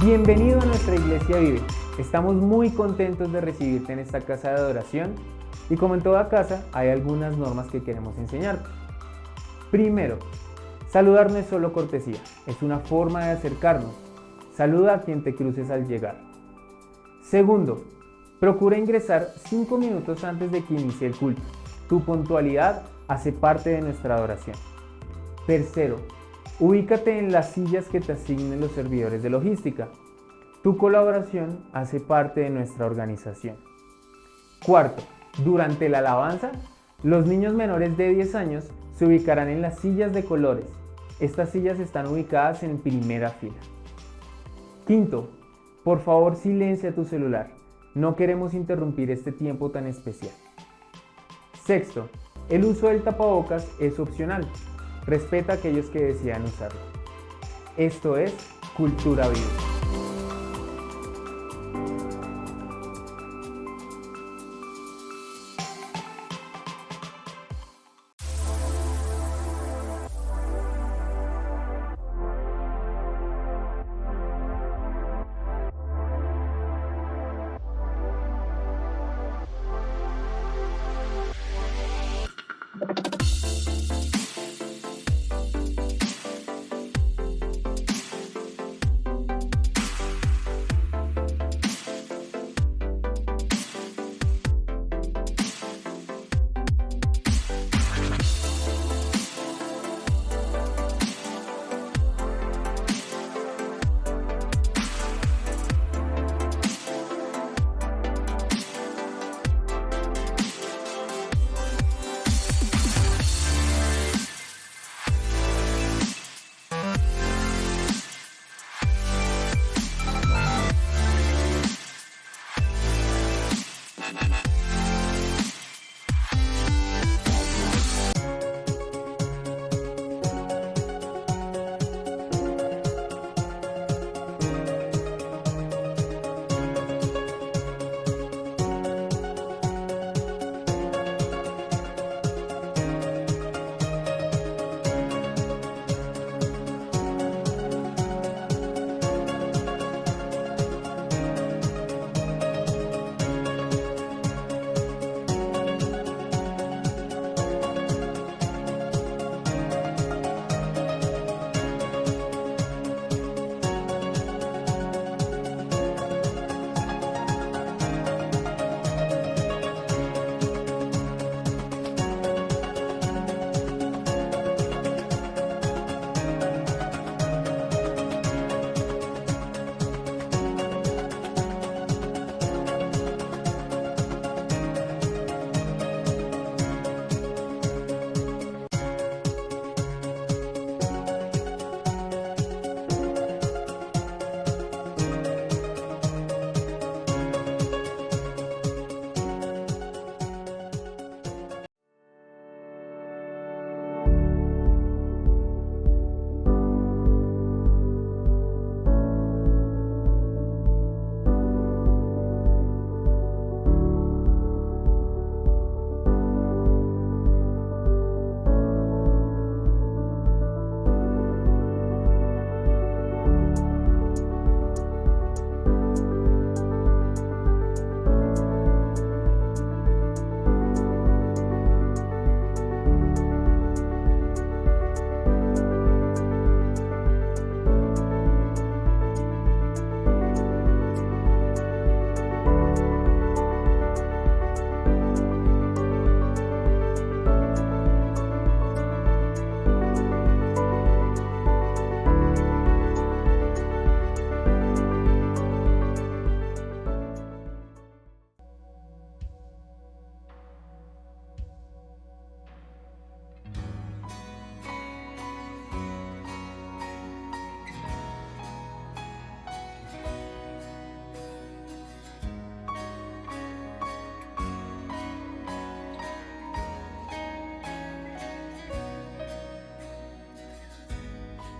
Bienvenido a nuestra Iglesia Vive. Estamos muy contentos de recibirte en esta casa de adoración y como en toda casa hay algunas normas que queremos enseñarte. Primero, saludar no es solo cortesía, es una forma de acercarnos. Saluda a quien te cruces al llegar. Segundo, procura ingresar 5 minutos antes de que inicie el culto. Tu puntualidad hace parte de nuestra adoración. Tercero, ubícate en las sillas que te asignen los servidores de logística. Tu colaboración hace parte de nuestra organización. Cuarto, durante la alabanza, los niños menores de 10 años se ubicarán en las sillas de colores. Estas sillas están ubicadas en primera fila. Quinto, por favor silencia tu celular. No queremos interrumpir este tiempo tan especial. Sexto, el uso del tapabocas es opcional. Respeta a aquellos que desean usarlo. Esto es Cultura Viva.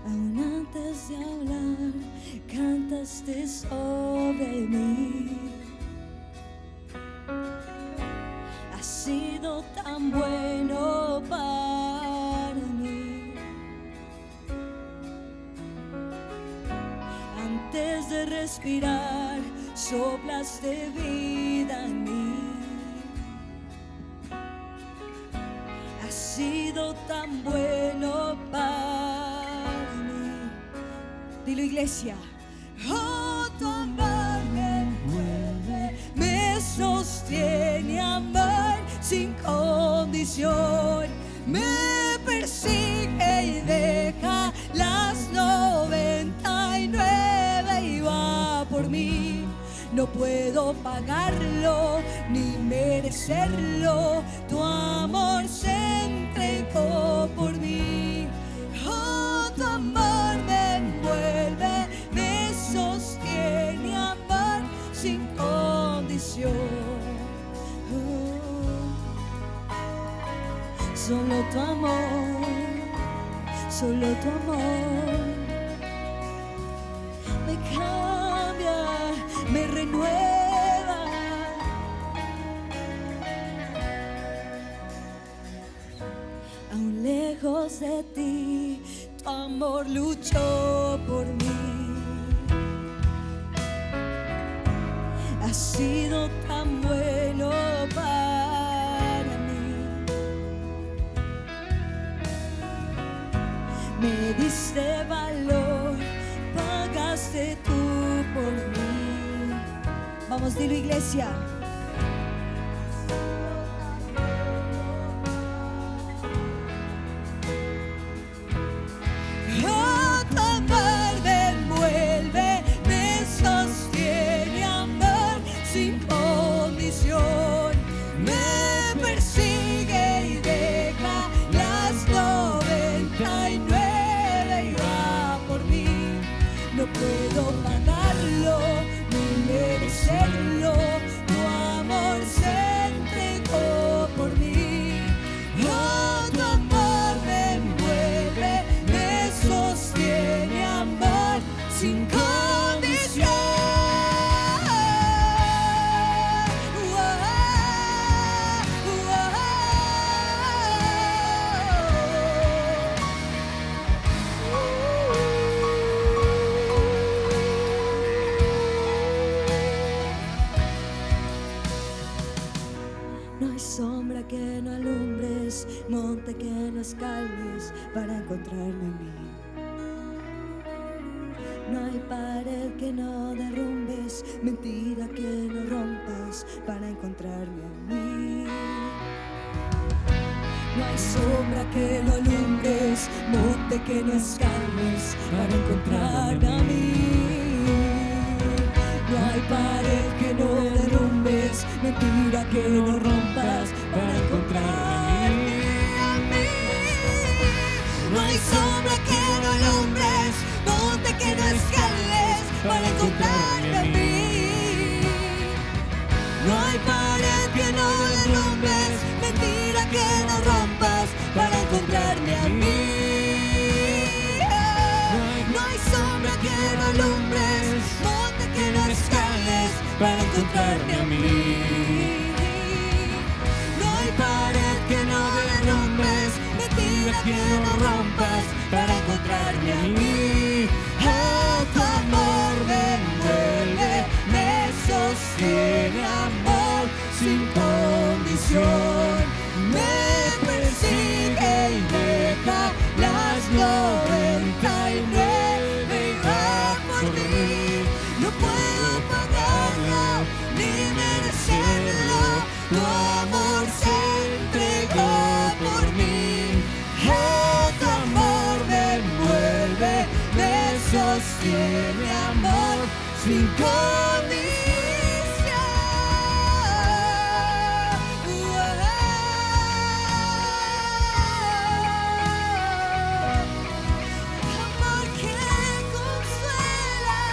Aún antes de hablar, cantaste sobre mí. Has sido tan bueno para mí. Antes de respirar, soplaste vida en mí. Has sido tan bueno para mí. Dilo, iglesia. Oh, tu amor me envuelve, me sostiene, amor sin condición. Me persigue y deja las 99 y va por mí. No puedo pagarlo ni merecerlo. Tu amor se entregó por mí. Oh, tu amor me envuelve, me sostiene, amor sin condición. Solo tu amor, solo tu amor me cambia, me renueva. Aún lejos de ti, tu amor luchó por mí. Has sido tan bueno para mí. Me diste valor, pagaste tú por mí. Vamos, dilo, iglesia. Oh, tu amor me envuelve, me sostiene, amor sin condición. Me persigue y deja las 99 y va por mí. No puedo pagarlo ni merecerlo. Tu amor se entregó por mí. Oh, tu amor me envuelve, me sostiene, amor sin condición. No hay sombra que no alumbres, monte que no escales para encontrarme a mí. No hay pared que no derrumbes, mentira que no rompas para encontrarme a mí. No hay sombra que no alumbres, monte que no escales para encontrarme a mí. No hay pared que no derrumbes, mentira que no rompas para encontrarme a mí. No hay sombra que no alumbres, monte que no escales para encontrarme a mí. No hay pared que no derrumbes, mentira que no rompas para encontrarme a mí. No hay sombra que no alumbres, monte que no escales para encontrarme a mí. No hay pared que no derrumbes, mentira que no rompas para encontrarme a mí. Oh, tu amor me envuelve, me sostiene, amor sin condición. Me persigue y deja las 99 y va por mí. No puedo pagarlo ni merecerlo. Tu amor se entregó por mí. Oh, tu amor me envuelve, me sostiene, amor sin condición. Amor que consuela,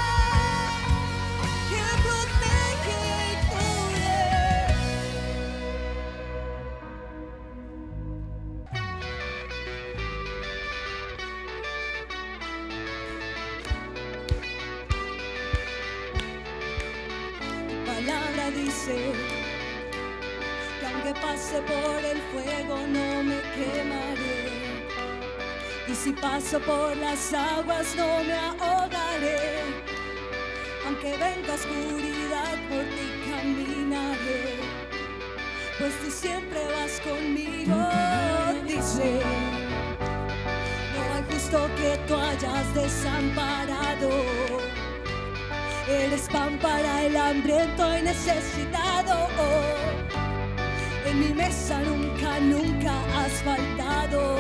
que protege y cubre. Tu palabra dice que aunque pase por el fuego no me quemaré, y si paso por las aguas no me ahogaré. Aunque venga oscuridad, por ti caminaré, pues tú siempre vas conmigo. Dice, no hay justo que tú hayas desamparado. Eres pan para el hambriento y necesitado. En mi mesa nunca, nunca has faltado.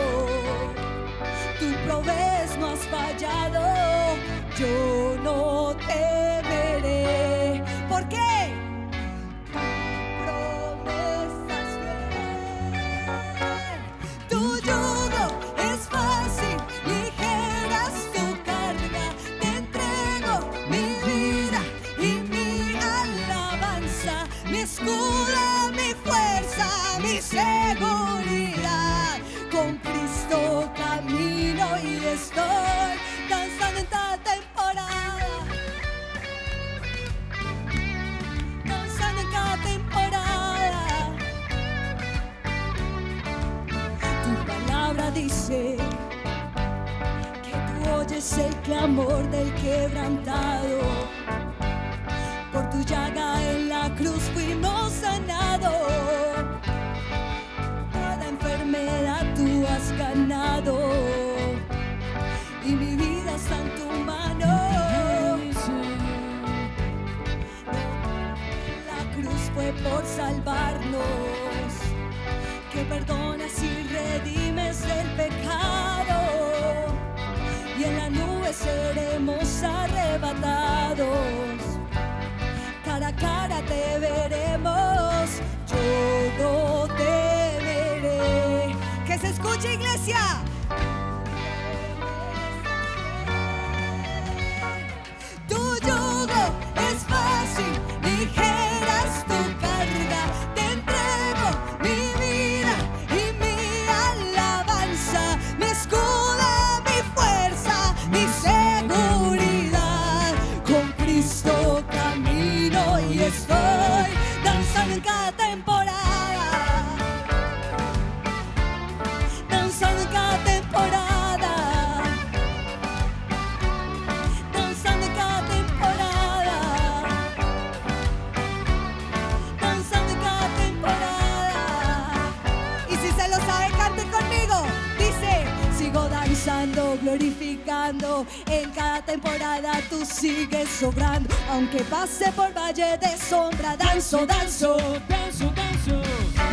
Tú provees, no has fallado. Yo no temeré. ¿Por qué? Tu promesa es fiel. Tu yugo es fácil, ligera es tu carga. Te entrego mi vida y mi alabanza, mi escudo, mi fuerza, mi seguridad. Con Cristo camino y estoy danzando en cada temporada, danzando en cada temporada. Tu palabra dice que tú oyes el clamor del quebrantado. Por tu llaga en la cruz fuimos sanados. Cada enfermedad tú has ganado y mi vida está en tu mano. La cruz fue por salvarnos, que perdonas y redimes el pecado, y en la nube seremos arrebatados. Cara a cara te veremos, yo no temeré. Que se escuche, iglesia. Tu yugo es fácil, ligera es tu carga. Te entrego mi vida y mi alabanza, mi escudo, mi fuerza, mi seguridad. Con Cristo camino y estoy danzando en cada temporada, danzando en cada temporada, danzando en cada temporada, danzando en cada temporada. Y si se lo sabe, canten conmigo. Dice, sigo danzando, glorificando. En cada temporada tú sigues sobrando. Aunque pase por valle de sombra, danzo, danzo, danzo, danzo.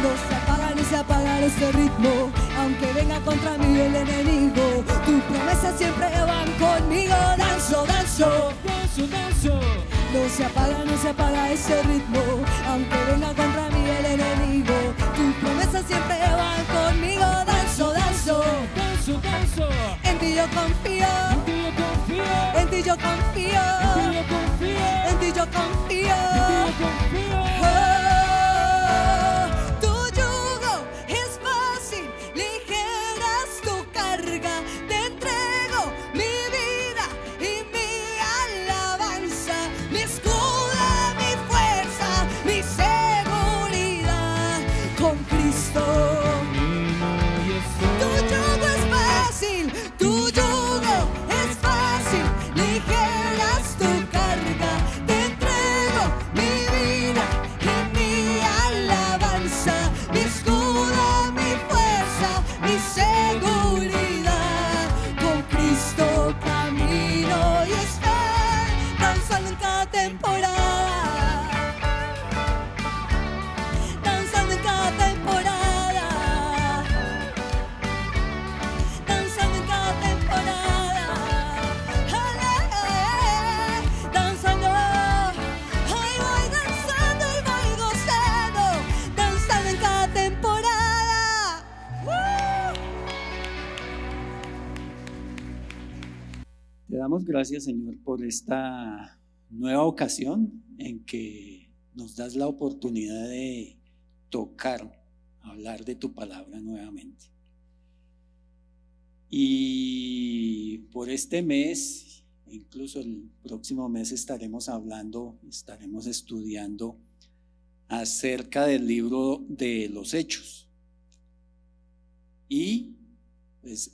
No se apaga ni se apaga este ritmo. Aunque venga contra mí el enemigo, tus promesas siempre van conmigo. Danzo, danzo, danzo, danzo. No se apaga ese ritmo. Aunque venga contra mí el enemigo, tus promesas siempre van conmigo. Danzo, danzo, danzo, danzo. En ti yo confío, en ti yo confío, en ti yo confío, en ti yo confío, en ti yo confío. Tu yugo es fácil, ligera es tu carga. Te entrego mi vida y mi alabanza, mi escudo, mi fuerza, mi seguridad. Con Cristo tu yugo es fácil, tu yugo es fácil, ligera es tu carga. Te entrego mi vida y mi alabanza, mi escudo, mi fuerza, mi seguridad. Con Cristo camino y estoy danzando en cada temporada, danzando en cada temporada, danzando en cada temporada. Danzando, ahí voy danzando y voy gozando, danzando en cada temporada. Te damos gracias, Señor, por esta nueva ocasión en que nos das la oportunidad de tocar, hablar de tu palabra nuevamente. Y por este mes, incluso el próximo mes, estaremos estudiando acerca del libro de los Hechos. Y pues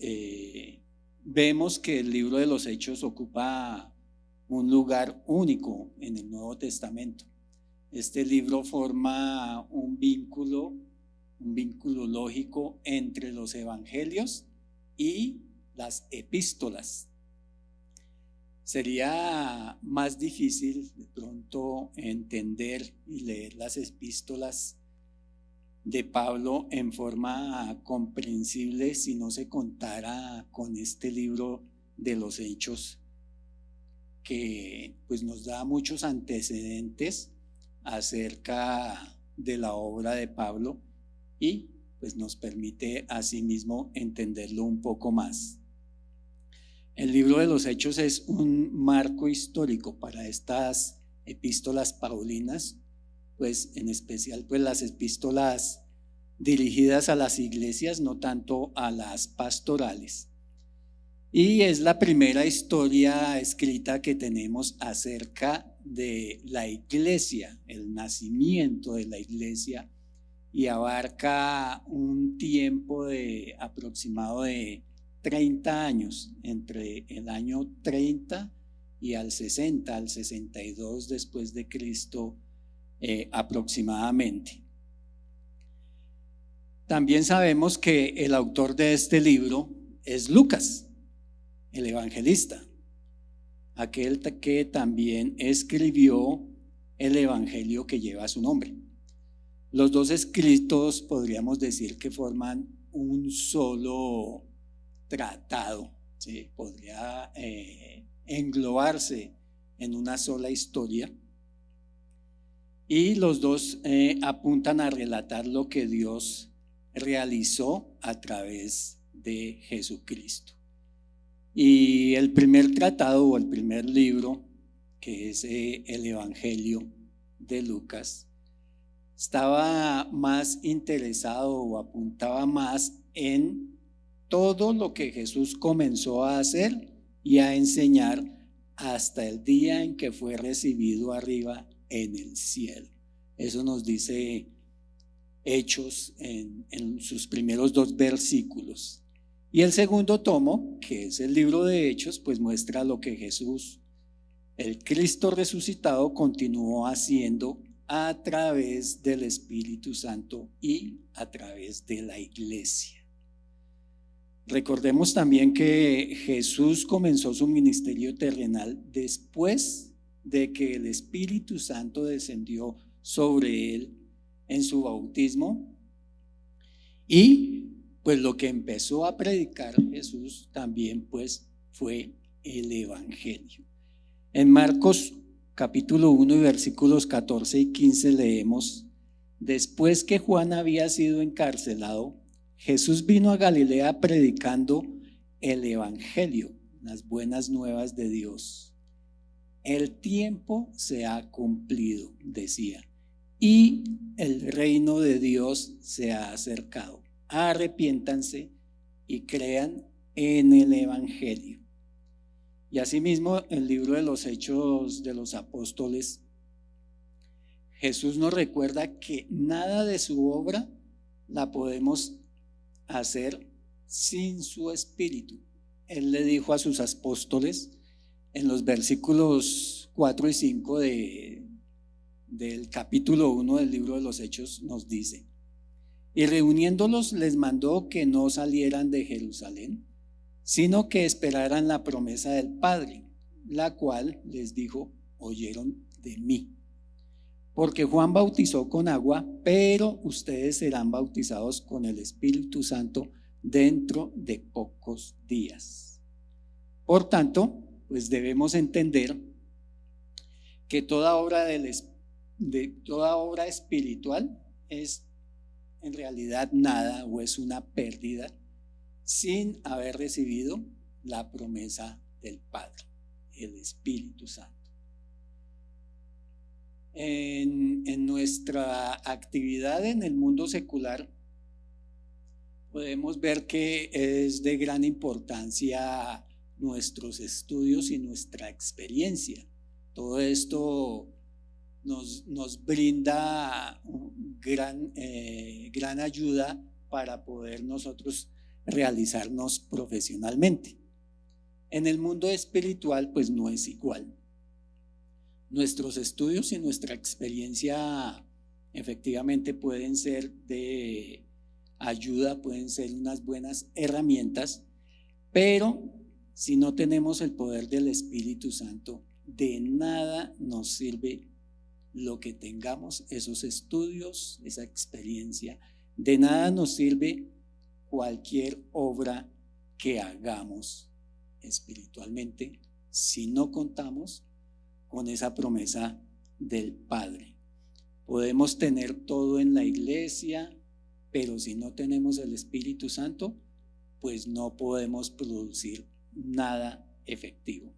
vemos que el libro de los Hechos ocupa un lugar único en el Nuevo Testamento. Este libro forma un vínculo lógico entre los evangelios y las epístolas. Sería más difícil de pronto entender y leer las epístolas de Pablo en forma comprensible si no se contara con este libro de los Hechos, que pues nos da muchos antecedentes acerca de la obra de Pablo y pues nos permite asimismo entenderlo un poco más. El libro de los Hechos es un marco histórico para estas epístolas paulinas, pues en especial pues las epístolas dirigidas a las iglesias, no tanto a las pastorales. Y es la primera historia escrita que tenemos acerca de la iglesia, el nacimiento de la iglesia, y abarca un tiempo de aproximado de 30 años, entre el año 30 y al 60, al 62 después de Cristo aproximadamente. También sabemos que el autor de este libro es Lucas, el evangelista, aquel que también escribió el evangelio que lleva su nombre. Los dos escritos podríamos decir que forman un solo tratado, ¿sí? Podría englobarse en una sola historia, y los dos apuntan a relatar lo que Dios realizó a través de Jesucristo. Y el primer tratado o el primer libro, que es el Evangelio de Lucas, estaba más interesado o apuntaba más en todo lo que Jesús comenzó a hacer y a enseñar hasta el día en que fue recibido arriba en el cielo. Eso nos dice Hechos en sus primeros 2 versículos. Y el segundo tomo, que es el libro de Hechos, pues muestra lo que Jesús, el Cristo resucitado, continuó haciendo a través del Espíritu Santo y a través de la iglesia. Recordemos también que Jesús comenzó su ministerio terrenal después de que el Espíritu Santo descendió sobre él en su bautismo, y pues lo que empezó a predicar Jesús también pues fue el Evangelio. En Marcos capítulo 1 y versículos 14 y 15 leemos: después que Juan había sido encarcelado, Jesús vino a Galilea predicando el Evangelio, las buenas nuevas de Dios. El tiempo se ha cumplido, decía, y el reino de Dios se ha acercado. Arrepiéntanse y crean en el Evangelio. Y asimismo, el libro de los Hechos de los Apóstoles, Jesús nos recuerda que nada de su obra la podemos hacer sin su Espíritu. Él le dijo a sus apóstoles en los versículos 4 y 5 del capítulo 1 del libro de los Hechos, nos dice: y reuniéndolos les mandó que no salieran de Jerusalén, sino que esperaran la promesa del Padre, la cual les dijo: oyeron de mí. Porque Juan bautizó con agua, pero ustedes serán bautizados con el Espíritu Santo dentro de pocos días. Por tanto, pues debemos entender que toda obra espiritual es en realidad nada, o es una pérdida, sin haber recibido la promesa del Padre, el Espíritu Santo. En nuestra actividad en el mundo secular podemos ver que es de gran importancia nuestros estudios y nuestra experiencia. Todo esto nos brinda gran ayuda para poder nosotros realizarnos profesionalmente. En el mundo espiritual pues no es igual. Nuestros estudios y nuestra experiencia efectivamente pueden ser de ayuda, pueden ser unas buenas herramientas, pero si no tenemos el poder del Espíritu Santo, de nada nos sirve lo que tengamos, esos estudios, esa experiencia. De nada nos sirve cualquier obra que hagamos espiritualmente si no contamos con esa promesa del Padre. Podemos tener todo en la iglesia, pero si no tenemos el Espíritu Santo, pues no podemos producir nada efectivo.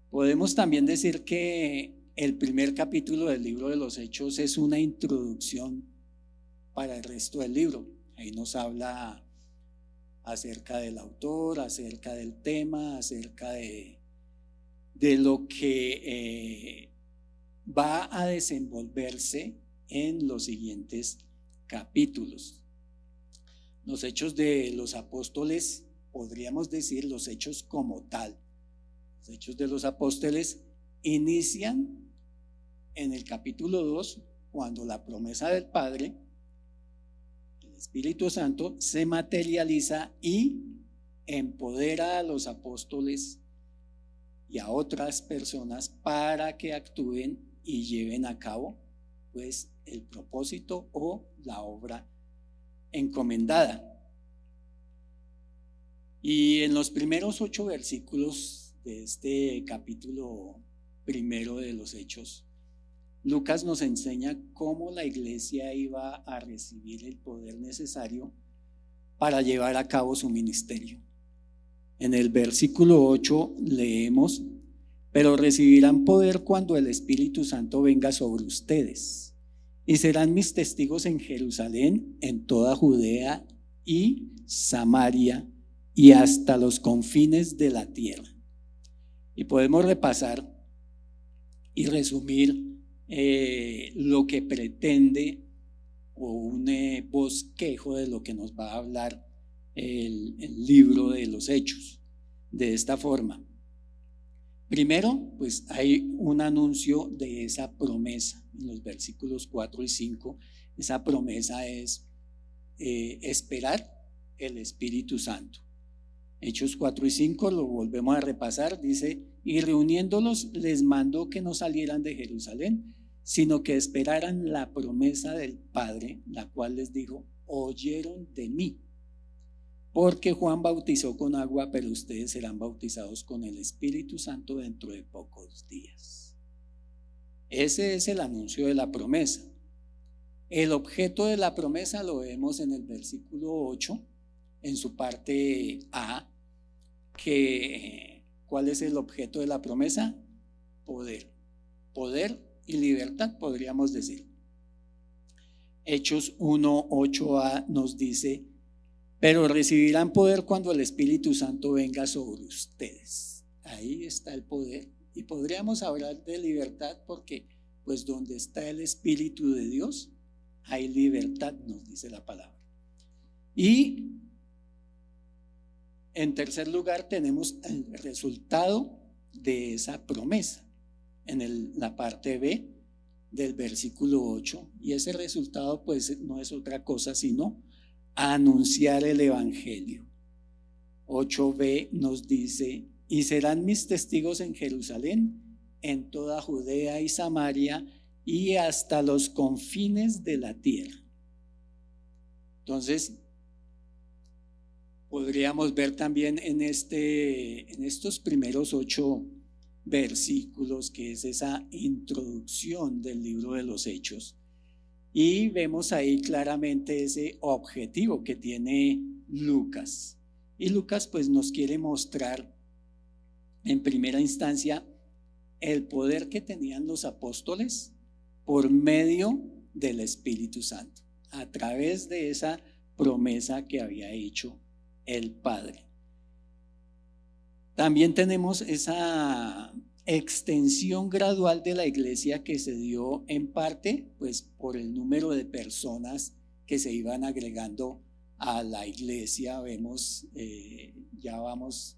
Podemos también decir que el primer capítulo del libro de los Hechos es una introducción para el resto del libro. Ahí nos habla acerca del autor, acerca del tema, acerca de lo que va a desenvolverse en los siguientes capítulos. Los Hechos de los Apóstoles, podríamos decir los Hechos como tal. Los Hechos de los Apóstoles inician en el capítulo 2, cuando la promesa del Padre, el Espíritu Santo, se materializa y empodera a los apóstoles y a otras personas para que actúen y lleven a cabo pues el propósito o la obra encomendada. Y en los primeros 8 versículos de este capítulo primero de los Hechos, Lucas nos enseña cómo la iglesia iba a recibir el poder necesario para llevar a cabo su ministerio. En el versículo 8 leemos: pero recibirán poder cuando el Espíritu Santo venga sobre ustedes, y serán mis testigos en Jerusalén, en toda Judea y Samaria, y hasta los confines de la tierra. Y podemos repasar y resumir lo que pretende, o un bosquejo de lo que nos va a hablar el libro de los Hechos, de esta forma. Primero, pues hay un anuncio de esa promesa en los versículos 4 y 5. Esa promesa es esperar el Espíritu Santo. Hechos 4 y 5 lo volvemos a repasar. Dice: y reuniéndolos les mandó que no salieran de Jerusalén, sino que esperaran la promesa del Padre, la cual les dijo: oyeron de mí. Porque Juan bautizó con agua, pero ustedes serán bautizados con el Espíritu Santo dentro de pocos días. Ese es el anuncio de la promesa. El objeto de la promesa lo vemos en el versículo 8, en su parte A, que ¿cuál es el objeto de la promesa? Poder. Poder y libertad, podríamos decir. Hechos 1, 8a nos dice: pero recibirán poder cuando el Espíritu Santo venga sobre ustedes. Ahí está el poder. Y podríamos hablar de libertad porque pues donde está el Espíritu de Dios hay libertad, nos dice la palabra. Y en tercer lugar tenemos el resultado de esa promesa en la parte B del versículo 8, y ese resultado pues no es otra cosa sino anunciar el Evangelio. 8b nos dice: y serán mis testigos en Jerusalén, en toda Judea y Samaria y hasta los confines de la tierra. Entonces podríamos ver también en estos primeros 8 versículos, que es esa introducción del libro de los Hechos, y vemos ahí claramente ese objetivo que tiene Lucas. Y Lucas pues nos quiere mostrar en primera instancia el poder que tenían los apóstoles por medio del Espíritu Santo, a través de esa promesa que había hecho el Padre. También tenemos esa extensión gradual de la iglesia que se dio en parte pues por el número de personas que se iban agregando a la iglesia. Vemos, ya vamos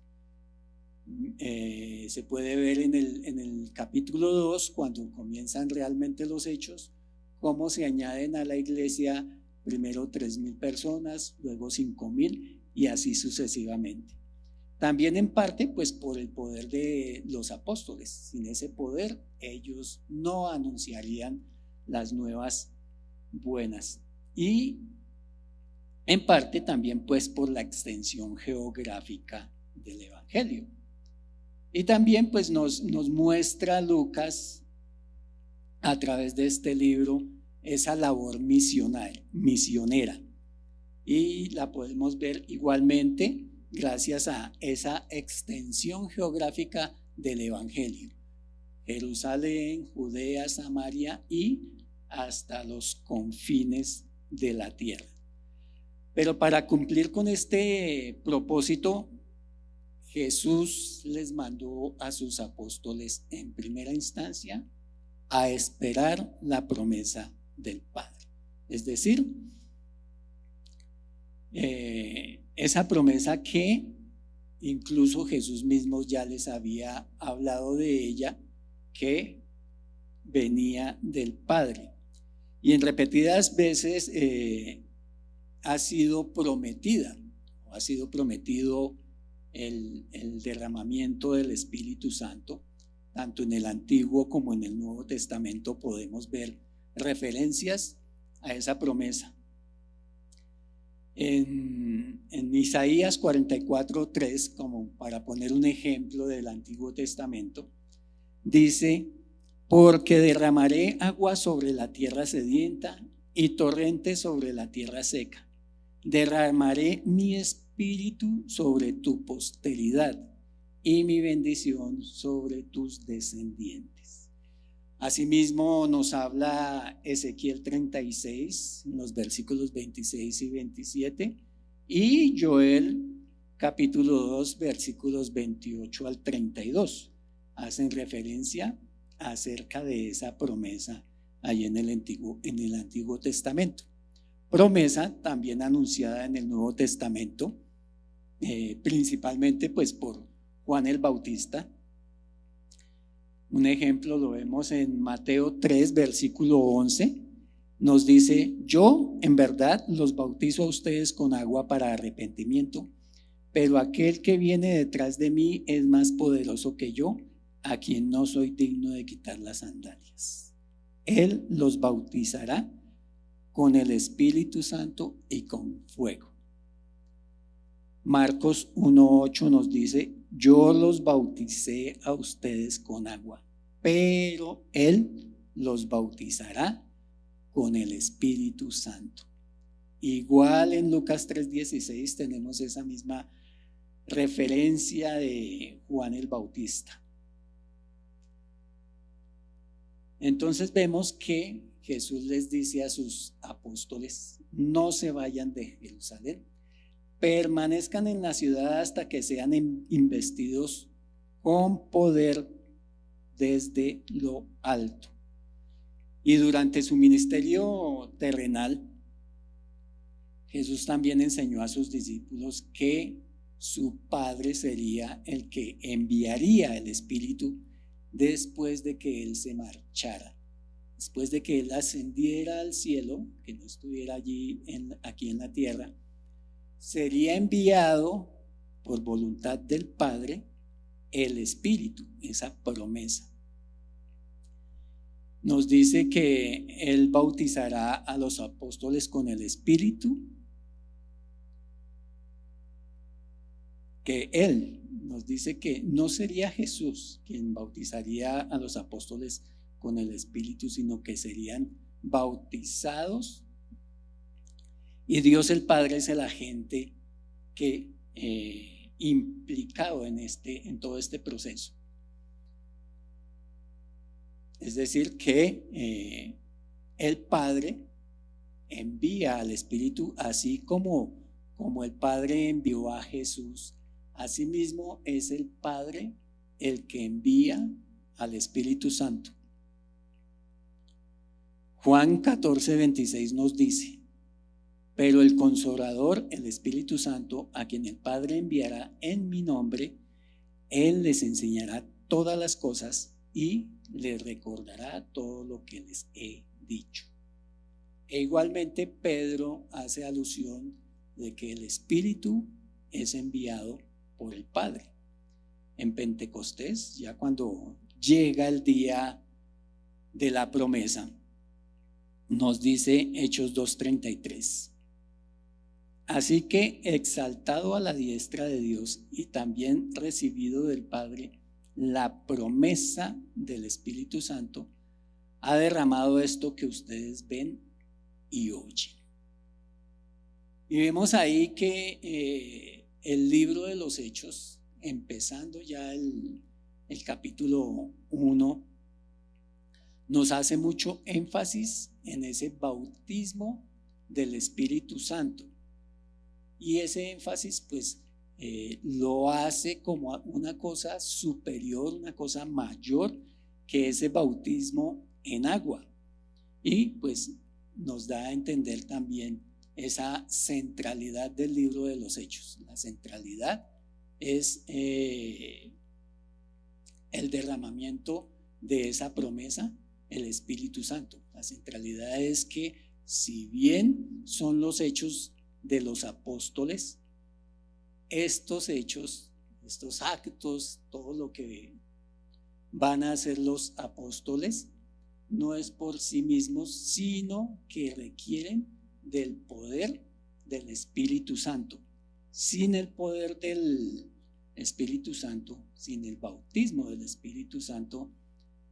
Se puede ver en el capítulo 2, cuando comienzan realmente los hechos, cómo se añaden a la iglesia primero 3,000 personas, luego 5,000 y así sucesivamente. También en parte pues por el poder de los apóstoles. Sin ese poder ellos no anunciarían las nuevas buenas. Y en parte también pues por la extensión geográfica del evangelio. Y también pues nos muestra Lucas a través de este libro esa labor misionera. Y la podemos ver igualmente gracias a esa extensión geográfica del evangelio. Jerusalén, Judea, Samaria y hasta los confines de la tierra. Pero para cumplir con este propósito, Jesús les mandó a sus apóstoles en primera instancia a esperar la promesa del Padre. Es decir, esa promesa que incluso Jesús mismo ya les había hablado de ella, que venía del Padre. Y en repetidas veces ha sido prometida, o ha sido prometido el derramamiento del Espíritu Santo. Tanto en el Antiguo como en el Nuevo Testamento podemos ver referencias a esa promesa. En Isaías 44:3, como para poner un ejemplo del Antiguo Testamento, dice: porque derramaré agua sobre la tierra sedienta y torrentes sobre la tierra seca. Derramaré mi espíritu sobre tu posteridad y mi bendición sobre tus descendientes. Asimismo nos habla Ezequiel 36, en los versículos 26 y 27, y Joel capítulo 2, versículos 28 al 32. Hacen referencia acerca de esa promesa ahí en el Antiguo Testamento. Promesa también anunciada en el Nuevo Testamento, principalmente pues por Juan el Bautista. Un ejemplo lo vemos en Mateo 3, versículo 11. Nos dice: yo en verdad los bautizo a ustedes con agua para arrepentimiento, pero aquel que viene detrás de mí es más poderoso que yo, a quien no soy digno de quitar las sandalias. Él los bautizará con el Espíritu Santo y con fuego. Marcos 1:8 nos dice: yo los bauticé a ustedes con agua, pero Él los bautizará con el Espíritu Santo. Igual en Lucas 3:16 tenemos esa misma referencia de Juan el Bautista. Entonces vemos que Jesús les dice a sus apóstoles: no se vayan de Jerusalén, permanezcan en la ciudad hasta que sean investidos con poder desde lo alto. Y durante su ministerio terrenal, Jesús también enseñó a sus discípulos que su Padre sería el que enviaría el Espíritu después de que Él se marchara, después de que Él ascendiera al cielo, que no estuviera aquí en la tierra. Sería enviado por voluntad del Padre el Espíritu, esa promesa. Nos dice que Él bautizará a los apóstoles con el Espíritu, que Él nos dice que no sería Jesús quien bautizaría a los apóstoles con el Espíritu, sino que serían bautizados. Y Dios el Padre es el agente que implicado en todo este proceso. Es decir, que el Padre envía al Espíritu, así como el Padre envió a Jesús. Asimismo es el Padre el que envía al Espíritu Santo. Juan 14:26 nos dice: pero el Consolador, el Espíritu Santo, a quien el Padre enviará en mi nombre, Él les enseñará todas las cosas y les recordará todo lo que les he dicho. E igualmente Pedro hace alusión de que el Espíritu es enviado por el Padre. En Pentecostés, ya cuando llega el día de la promesa, nos dice Hechos 2:33. Así que, exaltado a la diestra de Dios y también recibido del Padre la promesa del Espíritu Santo, ha derramado esto que ustedes ven y oyen. Y vemos ahí que el libro de los Hechos, empezando ya el capítulo 1, nos hace mucho énfasis en ese bautismo del Espíritu Santo. Y ese énfasis pues lo hace como una cosa superior, una cosa mayor que ese bautismo en agua. Y pues nos da a entender también esa centralidad del libro de los Hechos. La centralidad es el derramamiento de esa promesa, el Espíritu Santo. La centralidad es que si bien son los hechos de los apóstoles, estos hechos, estos actos, todo lo que van a hacer los apóstoles, no es por sí mismos, sino que requieren del poder del Espíritu Santo. Sin el poder del Espíritu Santo, sin el bautismo del Espíritu Santo,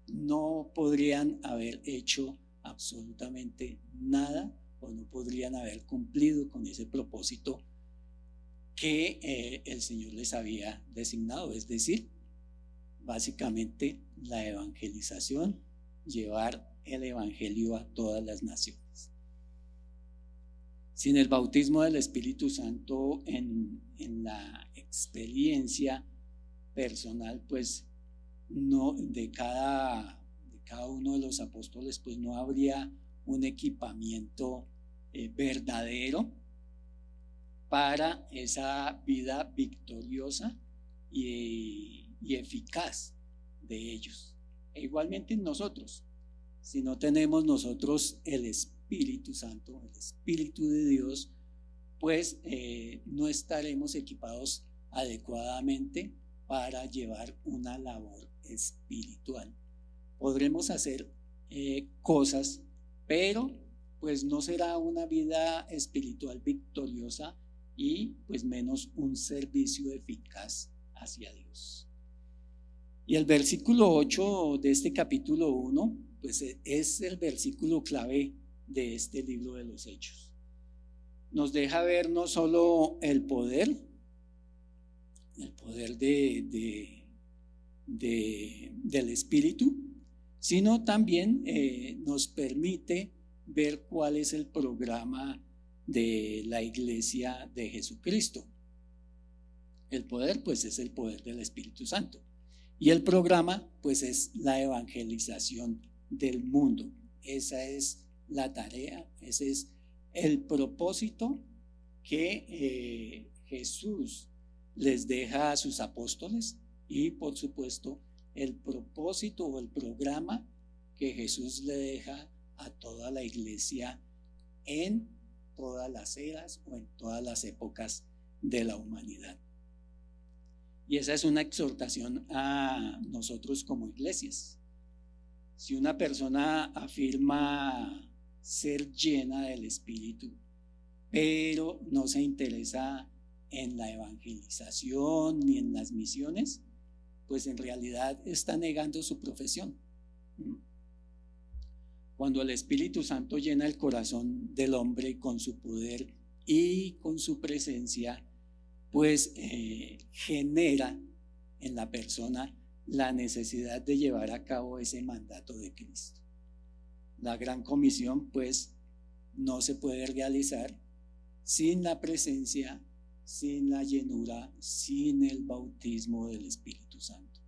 no podrían haber hecho absolutamente nada, o no podrían haber cumplido con ese propósito que el Señor les había designado, es decir, básicamente la evangelización, llevar el evangelio a todas las naciones. Sin el bautismo del Espíritu Santo en la experiencia personal, pues no, de cada uno de los apóstoles, pues no habría un equipamiento verdadero para esa vida victoriosa y eficaz de ellos. E igualmente nosotros, si no tenemos nosotros el Espíritu Santo, el Espíritu de Dios, pues no estaremos equipados adecuadamente para llevar una labor espiritual. Podremos hacer cosas, pero pues no será una vida espiritual victoriosa y pues menos un servicio eficaz hacia Dios. Y el versículo 8 de este capítulo 1 pues es el versículo clave de este libro de los Hechos. Nos deja ver no solo el poder del Espíritu, sino también nos permite ver cuál es el programa de la Iglesia de Jesucristo. El poder pues es el poder del Espíritu Santo y el programa pues es la evangelización del mundo. Esa es la tarea, ese es el propósito que Jesús les deja a sus apóstoles y por supuesto el propósito o el programa que Jesús le deja a toda la iglesia en todas las eras o en todas las épocas de la humanidad. Y esa es una exhortación a nosotros como iglesias. Si una persona afirma ser llena del Espíritu, pero no se interesa en la evangelización ni en las misiones, pues en realidad está negando su profesión. Cuando el Espíritu Santo llena el corazón del hombre con su poder y con su presencia, pues genera en la persona la necesidad de llevar a cabo ese mandato de Cristo. La gran comisión pues no se puede realizar sin la presencia, sin la llenura, sin el bautismo del Espíritu Santo.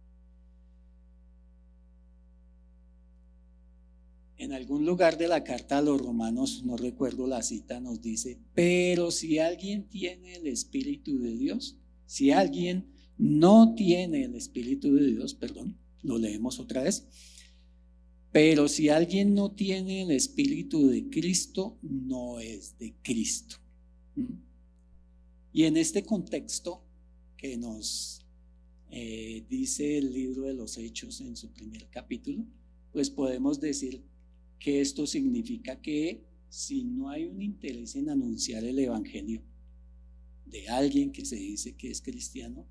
En algún lugar de la carta a los Romanos, no recuerdo la cita, nos dice: pero si alguien tiene el Espíritu de Dios, si alguien no tiene el Espíritu de Dios, perdón, lo leemos otra vez. Pero si alguien no tiene el Espíritu de Cristo, no es de Cristo. Y en este contexto que nos dice el libro de los Hechos en su primer capítulo, pues podemos decir que esto significa que si no hay un interés en anunciar el evangelio de alguien que se dice que es cristiano,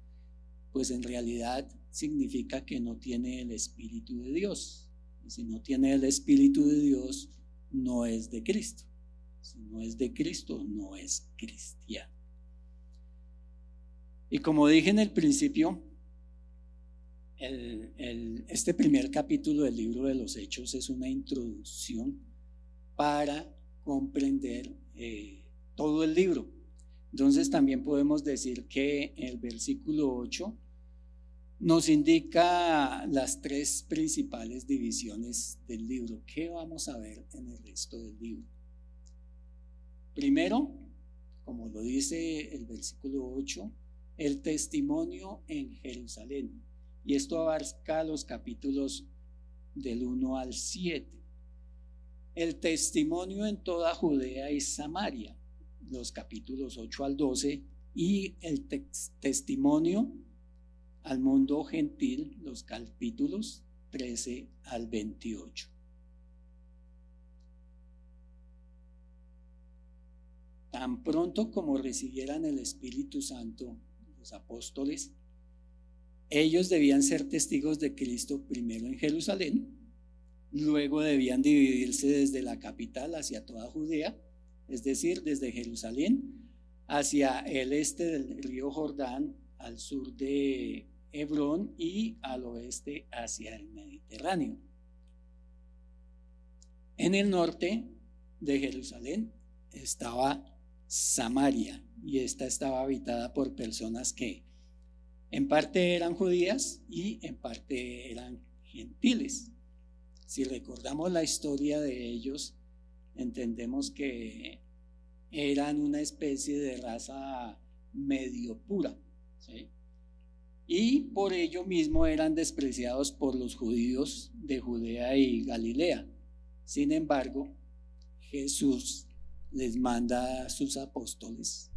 pues en realidad significa que no tiene el Espíritu de Dios. Y si no tiene el Espíritu de Dios, no es de Cristo. Si no es de Cristo, no es cristiano. Y como dije en el principio, este primer capítulo del libro de los Hechos es una introducción para comprender todo el libro. Entonces también podemos decir que el versículo 8 nos indica las tres principales divisiones del libro. ¿Qué vamos a ver en el resto del libro? Primero, como lo dice el versículo 8, el testimonio en Jerusalén. Y esto abarca los capítulos del 1 al 7. El testimonio en toda Judea y Samaria, los capítulos 8 al 12. Y el testimonio al mundo gentil, los capítulos 13 al 28. Tan pronto como recibieran el Espíritu Santo los apóstoles, ellos debían ser testigos de Cristo primero en Jerusalén, luego debían dividirse desde la capital hacia toda Judea, es decir, desde Jerusalén hacia el este del río Jordán, al sur de Hebrón y al oeste hacia el Mediterráneo. En el norte de Jerusalén estaba Samaria, y esta estaba habitada por personas que en parte eran judías y en parte eran gentiles. Si recordamos la historia de ellos, entendemos que eran una especie de raza medio pura, ¿sí? Y por ello mismo eran despreciados por los judíos de Judea y Galilea. Sin embargo, Jesús les manda a sus apóstoles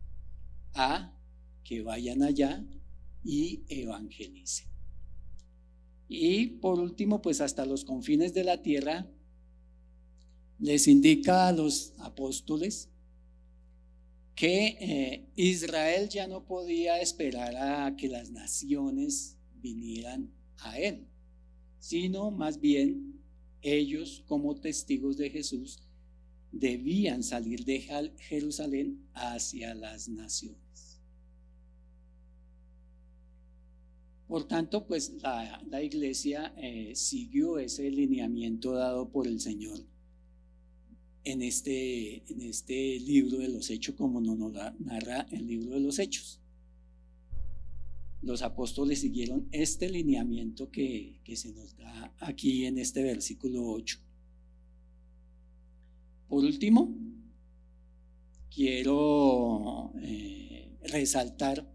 a que vayan allá y evangelicen. Y por último, pues hasta los confines de la tierra, les indica a los apóstoles que Israel ya no podía esperar a que las naciones vinieran a él, sino más bien ellos, como testigos de Jesús, debían salir de Jerusalén hacia las naciones. Por tanto, pues la iglesia siguió ese lineamiento dado por el Señor en este libro de los Hechos, como nos narra el libro de los Hechos. Los apóstoles siguieron este lineamiento que se nos da aquí en este versículo 8. Por último, quiero resaltar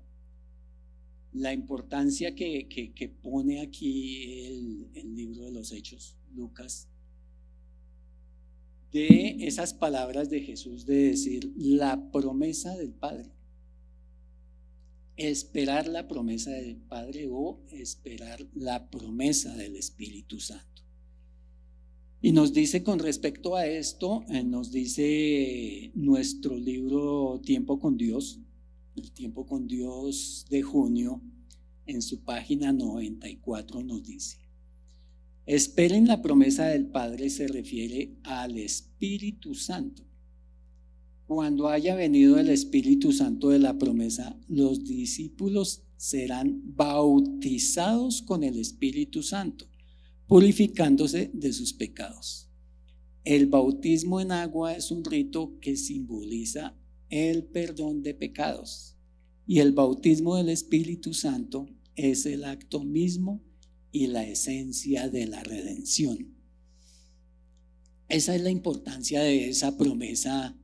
la importancia que pone aquí el libro de los Hechos, Lucas, de esas palabras de Jesús de decir la promesa del Padre. Esperar la promesa del Padre o esperar la promesa del Espíritu Santo. Y nos dice con respecto a esto, nos dice nuestro libro Tiempo con Dios, el Tiempo con Dios de junio, en su página 94 nos dice: esperen la promesa del Padre, se refiere al Espíritu Santo. Cuando haya venido el Espíritu Santo de la promesa, los discípulos serán bautizados con el Espíritu Santo, purificándose de sus pecados. El bautismo en agua es un rito que simboliza el perdón de pecados, y el bautismo del Espíritu Santo es el acto mismo y la esencia de la redención. Esa es la importancia de esa promesa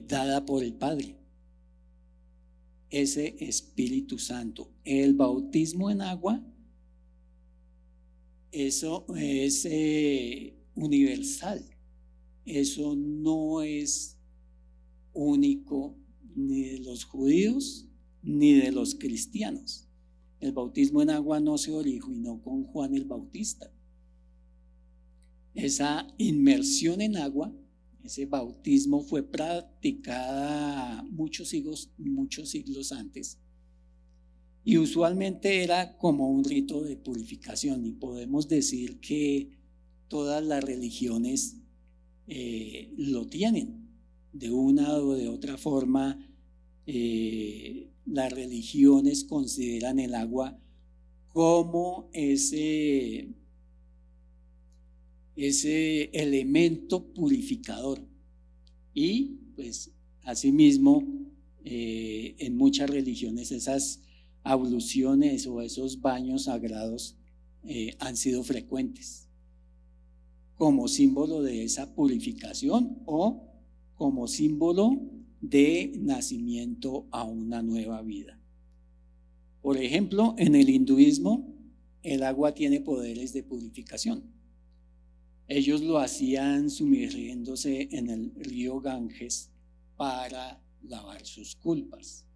dada por el Padre. ese Espíritu Santo. El bautismo en agua, eso es universal. Eso no es único ni de los judíos ni de los cristianos. El bautismo en agua no se originó con Juan el Bautista. Esa inmersión en agua, ese bautismo fue practicada muchos siglos antes, y usualmente era como un rito de purificación, y podemos decir que todas las religiones lo tienen de una o de otra forma. Las religiones consideran el agua como ese elemento purificador, y pues asimismo en muchas religiones esas abluciones o esos baños sagrados han sido frecuentes como símbolo de esa purificación o como símbolo de nacimiento a una nueva vida. Por ejemplo, en el hinduismo el agua tiene poderes de purificación. Ellos lo hacían sumergiéndose en el río Ganges para lavar sus culpas.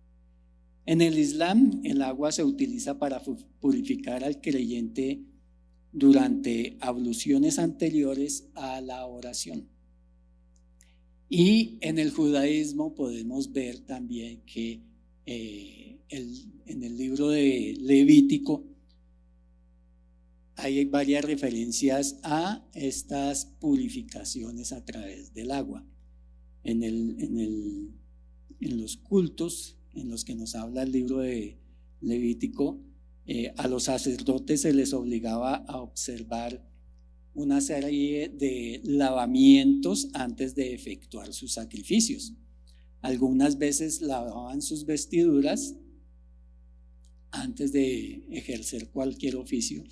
En el Islam, el agua se utiliza para purificar al creyente durante abluciones anteriores a la oración. Y en el judaísmo podemos ver también que en el libro de Levítico hay varias referencias a estas purificaciones a través del agua. En los cultos en los que nos habla el libro de Levítico, a los sacerdotes se les obligaba a observar una serie de lavamientos antes de efectuar sus sacrificios. Algunas veces lavaban sus vestiduras antes de ejercer cualquier oficio,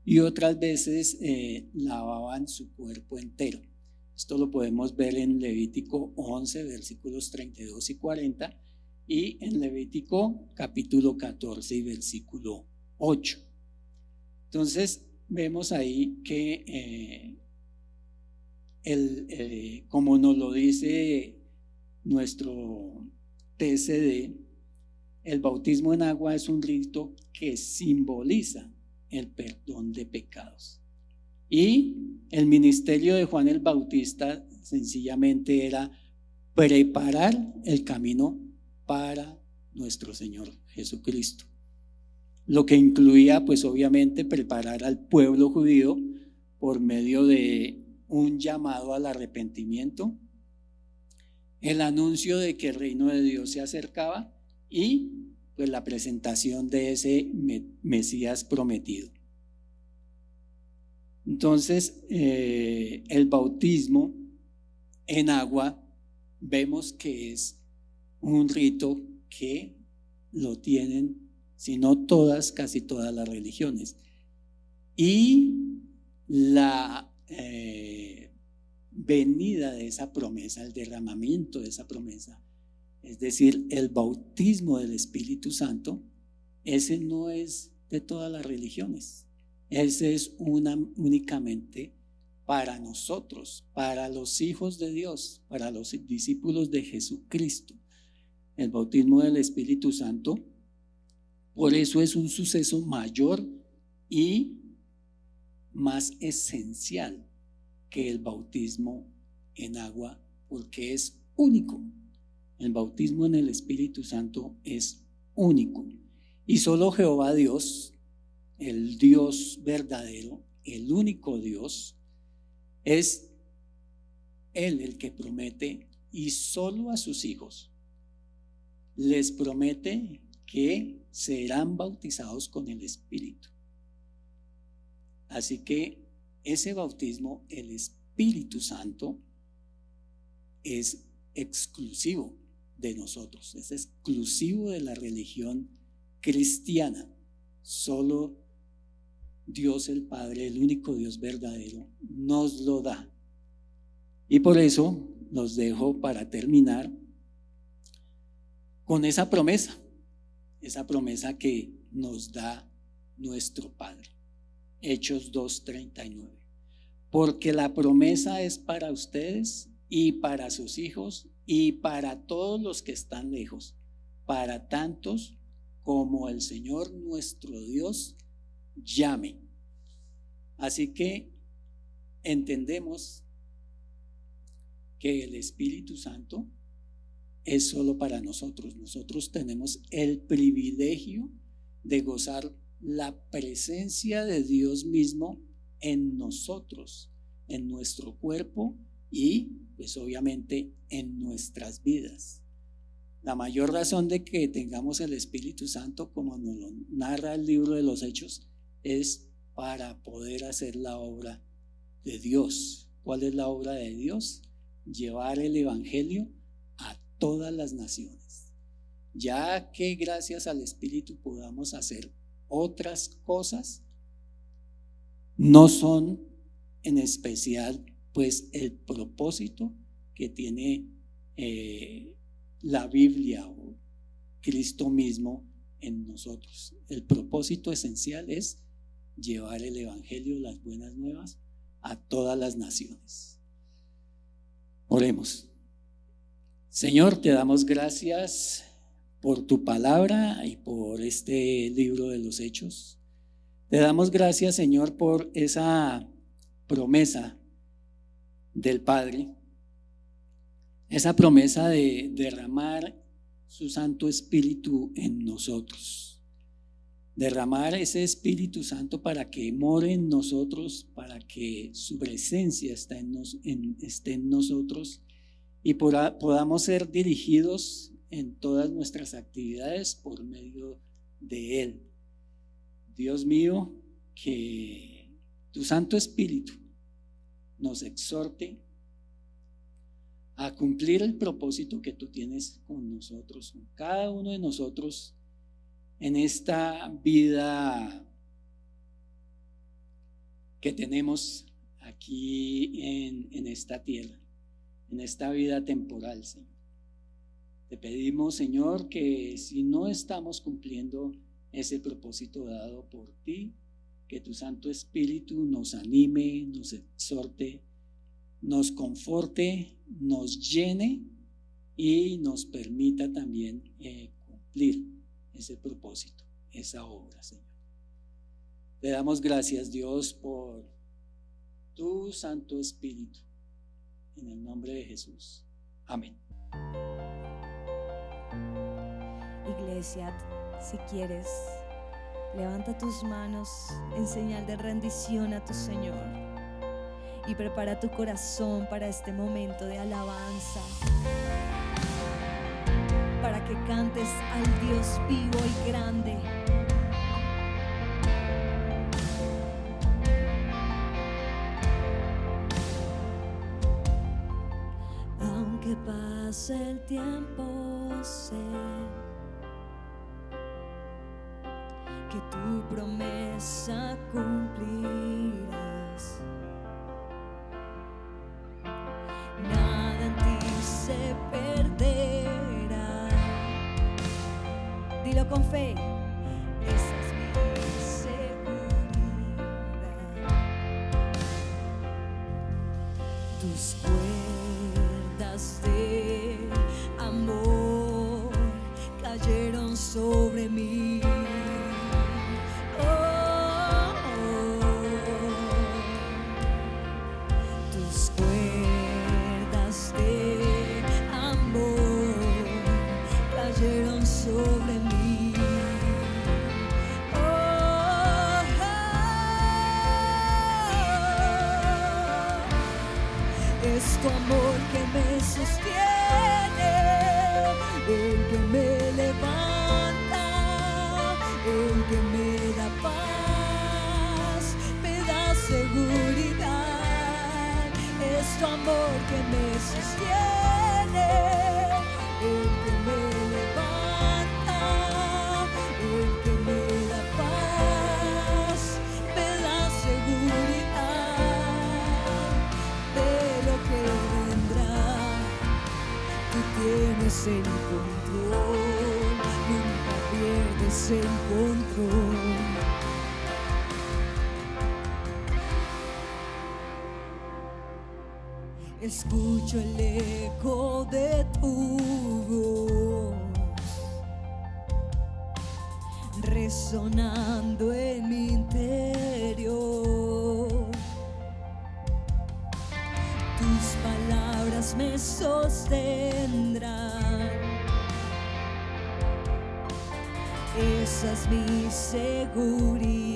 y otras veces lavaban su cuerpo entero. Esto lo podemos ver en Levítico 11, versículos 32 y 40, y en Levítico capítulo 14 y versículo 8. Entonces vemos ahí que como nos lo dice nuestro TCD, el bautismo en agua es un rito que simboliza el perdón de pecados. Y el ministerio de Juan el Bautista sencillamente era preparar el camino para nuestro Señor Jesucristo, lo que incluía pues obviamente preparar al pueblo judío por medio de un llamado al arrepentimiento, el anuncio de que el reino de Dios se acercaba y pues la presentación de ese Mesías prometido. Entonces el bautismo en agua vemos que es un rito que lo tienen, si no todas, casi todas las religiones, y la venida de esa promesa, el derramamiento de esa promesa, es decir, el bautismo del Espíritu Santo, ese no es de todas las religiones, ese es únicamente para nosotros, para los hijos de Dios, para los discípulos de Jesucristo. El bautismo del Espíritu Santo, por eso es un suceso mayor y más esencial que el bautismo en agua, porque es único. El bautismo en el Espíritu Santo es único, y solo Jehová Dios, el Dios verdadero, el único Dios, es Él el que promete, y solo a sus hijos les promete que serán bautizados con el Espíritu. Así que ese bautismo, el Espíritu Santo, es exclusivo de nosotros, es exclusivo de la religión cristiana. Solo Dios el Padre, el único Dios verdadero, nos lo da. Y por eso los dejo para terminar con esa promesa esa promesa que nos da nuestro Padre. Hechos 2:39. Porque la promesa es para ustedes y para sus hijos y para todos los que están lejos, para tantos como el Señor nuestro Dios llame. Así que entendemos que el Espíritu Santo es solo para nosotros. Nosotros tenemos el privilegio de gozar la presencia de Dios mismo en nosotros, en nuestro cuerpo y pues obviamente en nuestras vidas. La mayor razón de que tengamos el Espíritu Santo, como nos lo narra el libro de los Hechos, es para poder hacer la obra de Dios. ¿Cuál es la obra de Dios? Llevar el Evangelio a todas las naciones. Ya que gracias al Espíritu podamos hacer otras cosas, no son en especial pues el propósito que tiene la Biblia o Cristo mismo en nosotros. El propósito esencial es llevar el Evangelio, las buenas nuevas, a todas las naciones. Oremos. Señor, te damos gracias por tu palabra y por este libro de los Hechos. Te damos gracias, Señor, por esa promesa del Padre, esa promesa de derramar su Santo Espíritu en nosotros, derramar ese Espíritu Santo para que more en nosotros, para que su presencia esté en nosotros y podamos ser dirigidos en todas nuestras actividades por medio de Él. Dios mío, que tu Santo Espíritu nos exhorte a cumplir el propósito que tú tienes con nosotros, con cada uno de nosotros en esta vida que tenemos aquí en esta tierra, en esta vida temporal, Señor. Te pedimos, Señor, que si no estamos cumpliendo ese propósito dado por ti, que tu Santo Espíritu nos anime, nos exhorte, nos conforte, nos llene y nos permita también cumplir ese propósito, esa obra, Señor. Te damos gracias, Dios, por tu Santo Espíritu, en el nombre de Jesús. Amén. Iglesia, si quieres, levanta tus manos en señal de rendición a tu Señor y prepara tu corazón para este momento de alabanza, para que cantes al Dios vivo y grande. Aunque pase el tiempo, sé que tu promesa cumplirás. Nada en ti se perderá. Dilo con fe. Esa es mi seguridad. Tus cuerdas de amor cayeron sobre mí. Tus cuerdas de amor cayeron sobre mí. Es tu amor que me sostiene, el que me levanta, el que me da paz, me da seguridad. Es tu amor que me sostiene, el que me levanta, el que me da paz, me da seguridad de lo que vendrá. Tú tienes el control, nunca pierdes escucho el eco de tu voz resonando en mi interior. Tus palabras me sostendrán. Esa es mi seguridad.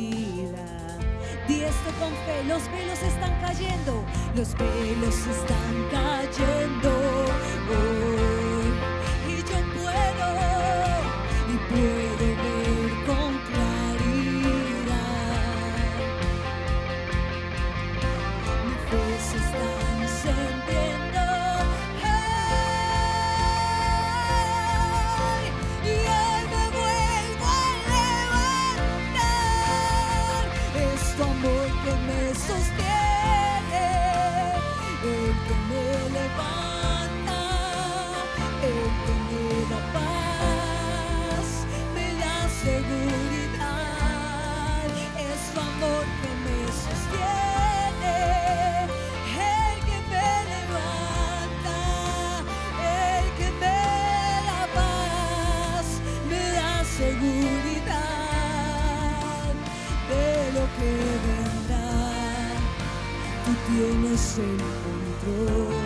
Di esto con fe, los velos están cayendo, los velos están cayendo hoy. Y yo puedo ver con claridad. Mi fe se está encendiendo. Y hoy me vuelvo a levantar. Es tu amor que me sostiene, el que me levanta, el que me da paz, me da seguridad. Es tu amor que me sostiene, el que me levanta, el que me da paz, me da seguridad de lo que vendrá. Tú tienes el control,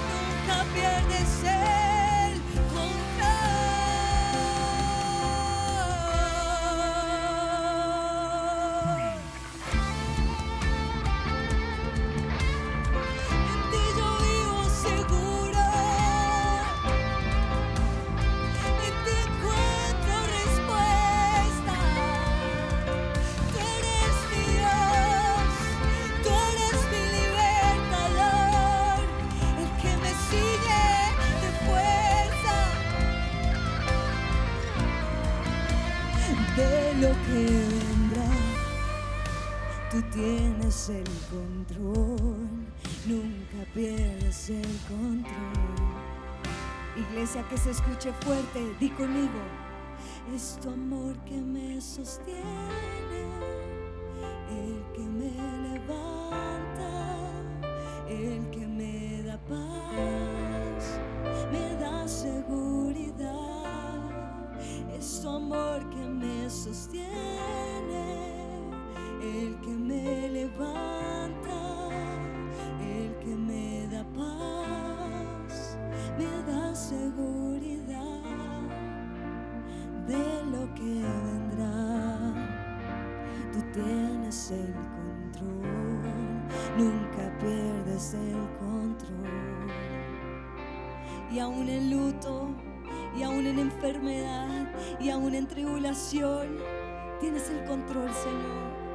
nunca pierdes el control. En ti yo vivo seguro, en ti encuentro respuesta. Tú eres mi Dios, tú eres mi libertador, el que me sigue de fuerza. De lo que vendrá, tú tienes el control, nunca pierdas el control. Iglesia, que se escuche fuerte, di conmigo. Es tu amor que me sostiene, el que me levanta, el que me da paz, me da seguridad. Es tu amor que me sostiene, el que me levanta, el que me da paz, me da seguridad de lo que vendrá. Tú tienes el control, nunca pierdes el control. Y aún en luto, y aún en enfermedad, y aún en tribulación, tienes el control, Señor.